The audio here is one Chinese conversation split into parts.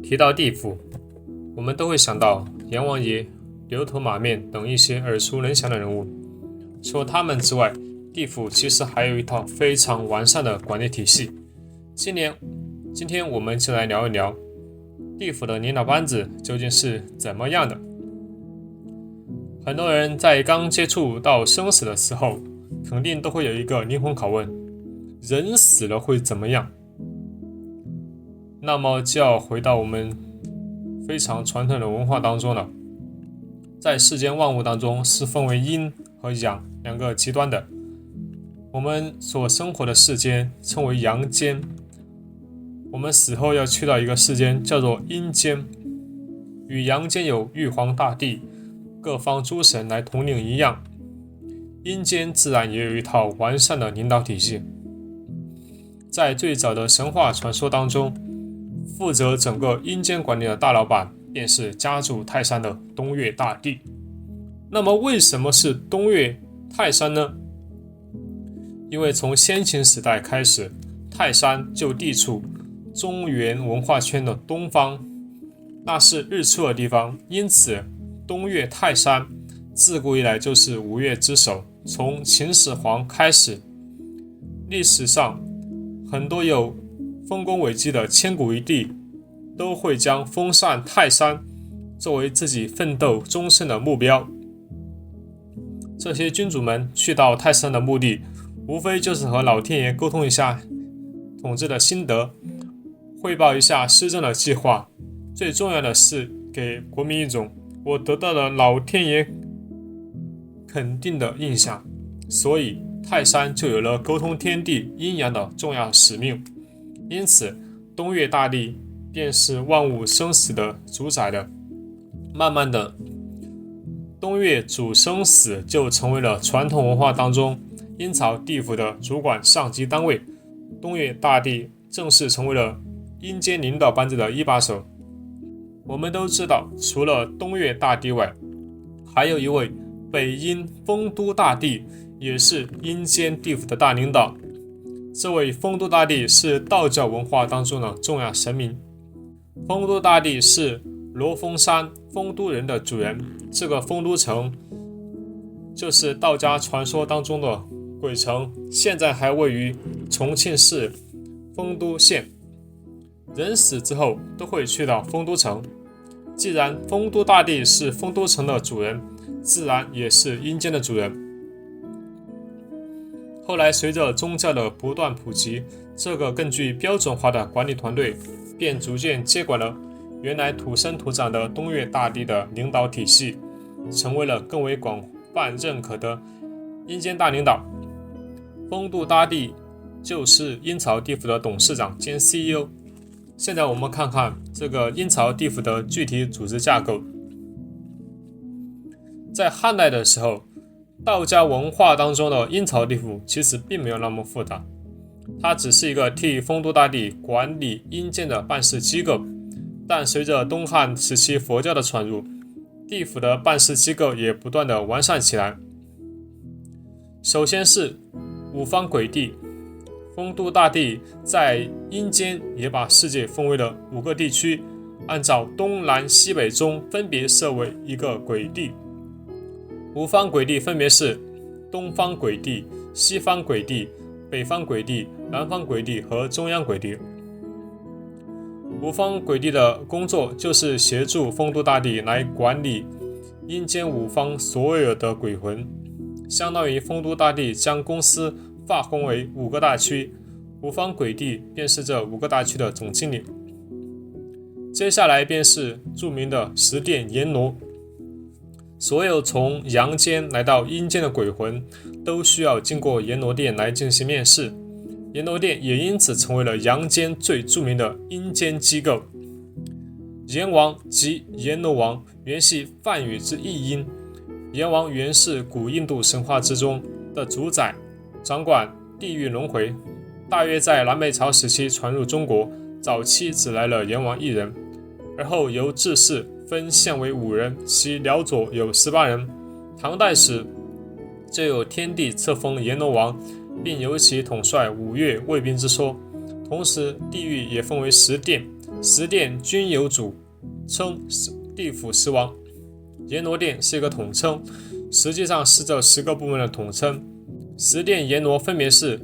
提到地府，我们都会想到阎王爷、牛头马面等一些耳熟能详的人物。除了他们之外，地府其实还有一套非常完善的管理体系。今天我们就来聊一聊地府的领导班子究竟是怎么样的。很多人在刚接触到生死的时候，肯定都会有一个灵魂拷问：人死了会怎么样？那么就要回到我们非常传统的文化当中了。在世间万物当中是分为阴和阳两个极端的。我们所生活的世间称为阳间，我们死后要去到一个世间叫做阴间。与阳间有玉皇大帝、各方诸神来统领一样，阴间自然也有一套完善的领导体系。在最早的神话传说当中，负责整个阴间管理的大老板便是家住泰山的东岳大帝。那么为什么是东岳泰山呢？因为从先秦时代开始，泰山就地处中原文化圈的东方，那是日出的地方，因此东岳泰山自古以来就是五岳之首。从秦始皇开始，历史上很多有丰功伟绩的千古一帝都会将封禅泰山作为自己奋斗终身的目标。这些君主们去到泰山的目的，无非就是和老天爷沟通一下统治的心得，汇报一下施政的计划，最重要的是给国民一种我得到了老天爷肯定的印象。所以泰山就有了沟通天地阴阳的重要使命。因此东岳大帝便是万物生死的主宰的。慢慢的，东岳主生死就成为了传统文化当中阴曹地府的主管上级单位。东岳大帝正式成为了阴间领导班子的一把手。我们都知道，除了东岳大帝外，还有一位北阴丰都大帝，也是阴间地府的大领导。这位丰都大帝是道教文化当中的重要神明。丰都大帝是罗峰山丰都人的主人，这个丰都城就是道家传说当中的鬼城，现在还位于重庆市丰都县。人死之后都会去到丰都城，既然丰都大帝是丰都城的主人，自然也是阴间的主人。后来随着宗教的不断普及，这个更具标准化的管理团队便逐渐接管了原来土生土长的东岳大帝的领导体系，成为了更为广泛认可的阴间大领导。丰都大帝就是阴曹地府的董事长兼 CEO。 现在我们看看这个阴曹地府的具体组织架构。在汉代的时候，道家文化当中的阴曹地府其实并没有那么复杂，它只是一个替丰都大帝管理阴间的办事机构。但随着东汉时期佛教的传入，地府的办事机构也不断的完善起来。首先是五方鬼帝，丰都大帝在阴间也把世界分为了5个地区，按照东南西北中分别设为一个鬼帝。五方鬼帝分别是东方鬼帝、西方鬼帝、北方鬼帝、南方鬼帝和中央鬼帝。五方鬼帝的工作就是协助丰都大帝来管理阴间五方所有的鬼魂，相当于丰都大帝将公司划分为5个大区，五方鬼帝便是这5个大区的总经理。接下来便是著名的十殿阎罗，所有从阳间来到阴间的鬼魂都需要经过阎罗殿来进行面试，阎罗殿也因此成为了阳间最著名的阴间机构。阎王即阎罗王，原系梵语之译音。阎王原是古印度神话之中的主宰，掌管地狱轮回，大约在南北朝时期传入中国，早期只来了阎王一人，而后由治世分县为5人，其僚佐有18人。唐代时就有天帝册封阎罗王，并由其统帅5岳卫兵之说。同时地狱也分为10殿，十殿均有主，称地府十王。阎罗殿是一个统称，实际上是这10个部门的统称。十殿阎罗分别是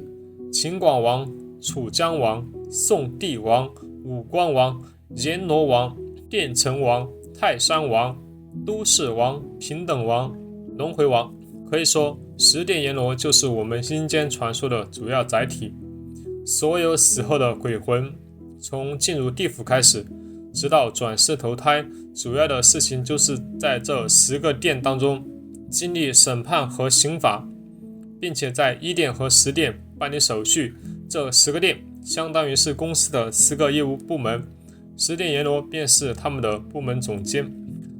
秦广王、楚江王、宋帝王、武关王、阎罗王、殿城王、泰山王、都市王、平等王、轮回王。可以说，十殿阎罗就是我们阴间传说的主要载体。所有死后的鬼魂，从进入地府开始，直到转世投胎，主要的事情就是在这10个殿当中经历审判和刑罚，并且在1殿和10殿办理手续。这10个殿相当于是公司的10个业务部门，十殿阎罗便是他们的部门总监。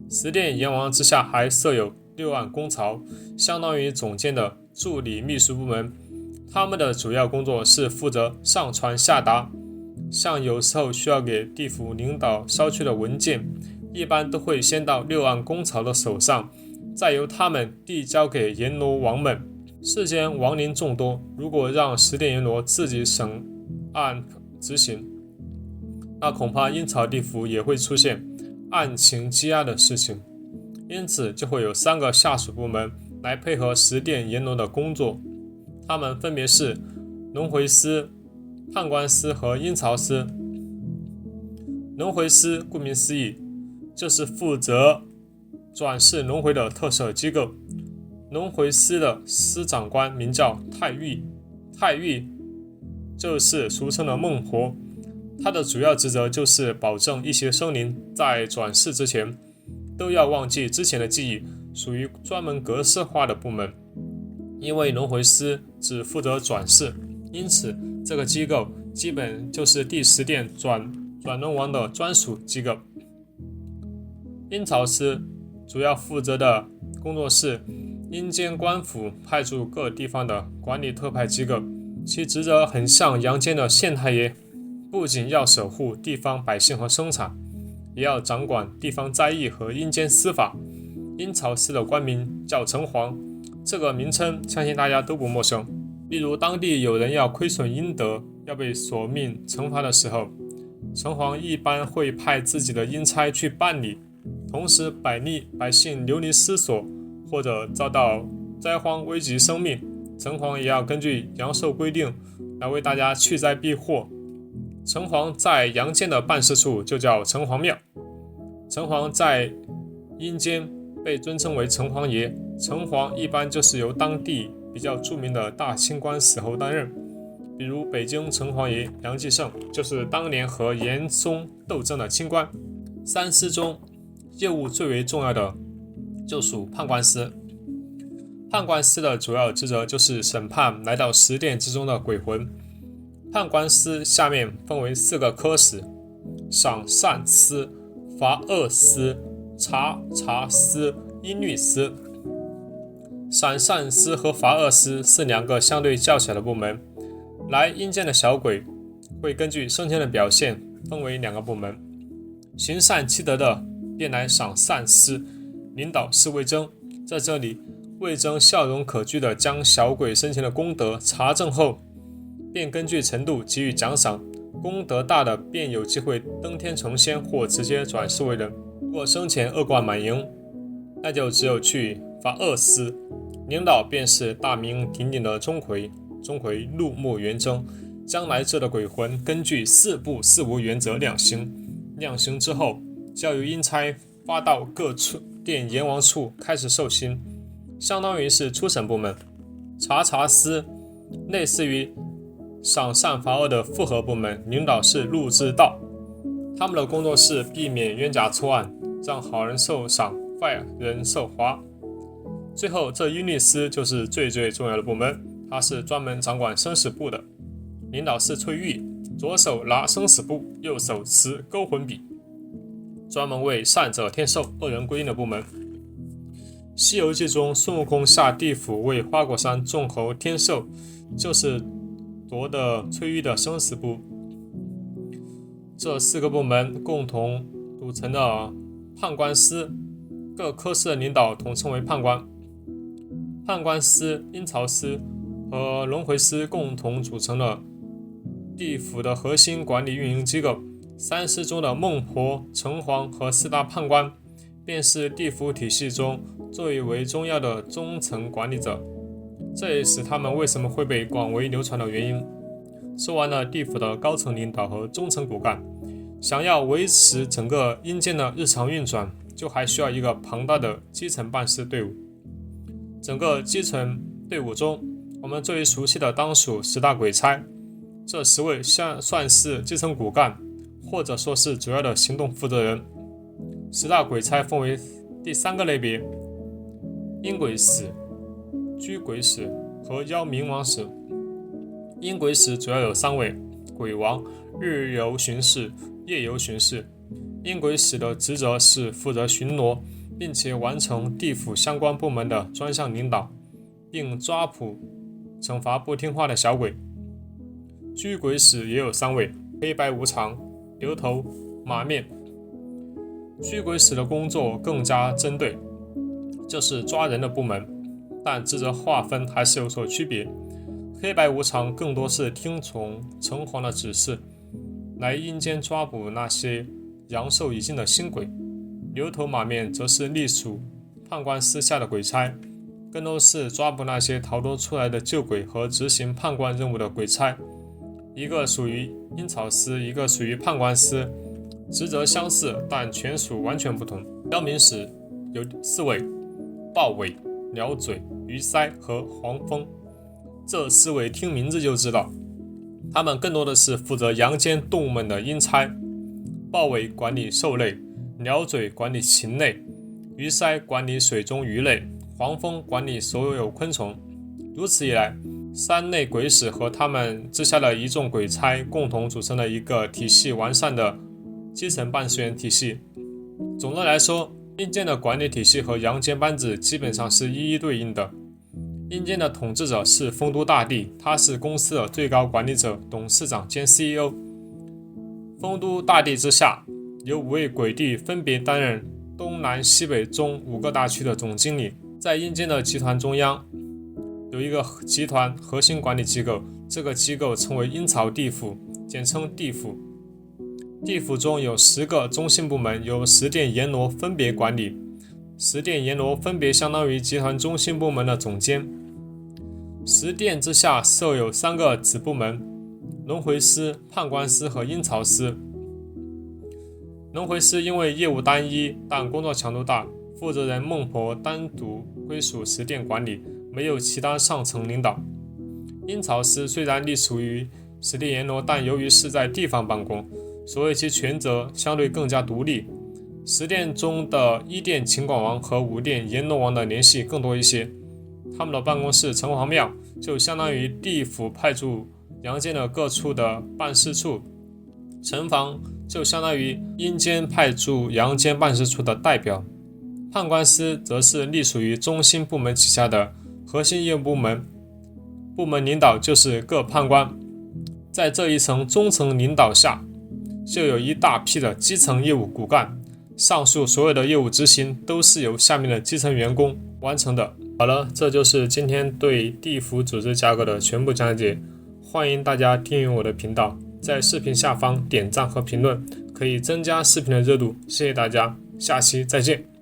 十殿阎王之下还设有6案公曹，相当于总监的助理秘书部门，他们的主要工作是负责上传下达，像有时候需要给地府领导捎去的文件，一般都会先到6案公曹的手上，再由他们递交给阎罗王们。世间亡灵众多，如果让十殿阎罗自己审案执行，那恐怕阴曹地府也会出现案情积压的事情，因此就会有3个下属部门来配合十殿阎罗的工作，他们分别是轮回司、判官司和阴曹司。轮回司顾名思义，就是负责转世轮回的特设机构。轮回司的司长官名叫太尉，太尉就是俗称的孟婆，他的主要职责就是保证一些生灵在转世之前都要忘记之前的记忆，属于专门格式化的部门。因为轮回司只负责转世，因此这个机构基本就是第10殿转轮王的专属机构。阴曹司主要负责的工作是阴间官府派驻各地方的管理特派机构，其职责很像阳间的县太爷，不仅要守护地方百姓和生产，也要掌管地方灾异和阴间司法。阴曹司的官名叫城隍，这个名称相信大家都不陌生。例如当地有人要亏损阴德，要被索命惩罚的时候，城隍一般会派自己的阴差去办理，同时百姓流离失所或者遭到灾荒危及生命，城隍也要根据阳寿规定来为大家去灾避祸。城隍在阳间的办事处就叫城隍庙，城隍在阴间被尊称为城隍爷。城隍一般就是由当地比较著名的大清官死后担任，比如北京城隍爷杨继盛就是当年和严嵩斗争的清官。3司中业务最为重要的就属判官司。判官司的主要职责就是审判来到10殿之中的鬼魂。判官司下面分为4个科室：赏善司、罚恶司、察察司、音律司。赏善司和罚恶司是2个相对较小的部门，来阴间的小鬼会根据生前的表现分为2个部门，行善积德的便来赏善司，领导是魏征。在这里，魏征笑容可掬地将小鬼生前的功德查证后，便根据程度给予奖赏，功德大的便有机会登天成仙或直接转世为人。如果生前恶贯满盈，那就只有去罚恶司，领导便是大名鼎鼎的钟馗。钟馗怒目圆睁，将来这的鬼魂根据4不4无原则量刑，量刑之后交由阴差发到各殿阎王处开始受刑，相当于是初审部门。察察司类似于赏善罚恶的复合部门，领导是陆之道，他们的工作是避免冤假错案，让好人受赏，坏人受罚。最后这音律司就是最重要的部门，它是专门掌管生死簿的，领导是崔玉，左手拿生死簿，右手持勾魂笔，专门为善者天寿，恶人归阴的部门。西游记中孙悟空下地府为花果山众猴天寿，就是夺得崔玉的生死簿。这4个部门共同组成的判官司，各科室的领导统称为判官。判官司、阴曹司和轮回司共同组成了地府的核心管理运营机构。三师中的孟婆、城隍和四大判官，便是地府体系中最为重要的中层管理者，这也是他们为什么会被广为流传的原因。说完了地府的高层领导和中层骨干，想要维持整个阴间的日常运转，就还需要一个庞大的基层办事队伍。整个基层队伍中，我们最为熟悉的当属10大鬼差，这10位算是基层骨干，或者说是主要的行动负责人。10大鬼差分为第3个类别：阴鬼使、居鬼使和妖冥王使。阴鬼使主要有3位：鬼王、日游巡视、夜游巡视。阴鬼使的职责是负责巡逻，并且完成地府相关部门的专项领导，并抓捕惩罚不听话的小鬼。居鬼使也有3位：黑白无常、牛头、马面。居鬼使的工作更加针对，就是抓人的部门，但职责划分还是有所区别。黑白无常更多是听从城隍的指示，来阴间抓捕那些阳寿已尽的新鬼。牛头马面则是隶属判官司下的鬼差，更多是抓捕那些逃脱出来的旧鬼和执行判官任务的鬼差。一个属于阴曹司，一个属于判官司，职责相似，但权属完全不同。妖冥使有4位：豹尾、鸟嘴、鱼鳃和黄蜂。这4位听名字就知道，他们更多的是负责阳间动物们的阴差。豹尾管理兽类，鸟嘴管理禽类，鱼鳃管理水中鱼类，黄蜂管理所有昆虫。如此一来，3类鬼使和他们之下的一众鬼差共同组成了一个体系完善的基层办事员体系。总的来说，阴间的管理体系和阳间班子基本上是一一对应的。阴间的统治者是丰都大帝，他是公司的最高管理者、董事长兼 CEO。丰都大帝之下有5位鬼帝，分别担任东南西北中5个大区的总经理。在阴间的集团中央有一个集团核心管理机构，这个机构称为阴曹地府，简称地府。地府中有10个中心部门，由10殿阎罗分别管理。10殿阎罗分别相当于集团中心部门的总监。10殿之下设有3个子部门：轮回司、判官司和阴曹司。轮回司因为业务单一，但工作强度大，负责人孟婆单独归属10殿管理，没有其他上层领导。阴曹司虽然隶属于10殿阎罗，但由于是在地方办公，所以其权责相对更加独立。10殿中的1殿秦广王和5殿阎罗王的联系更多一些，他们的办公室城隍庙就相当于地府派驻阳间的各处的办事处，城隍就相当于阴间派驻阳间办事处的代表，判官司则是隶属于中心部门旗下的核心业务部门，部门领导就是各判官。在这一层中层领导下，就有一大批的基层业务骨干，上述所有的业务执行都是由下面的基层员工完成的。好了，这就是今天对地府组织架构的全部讲解。欢迎大家订阅我的频道，在视频下方点赞和评论，可以增加视频的热度。谢谢大家，下期再见。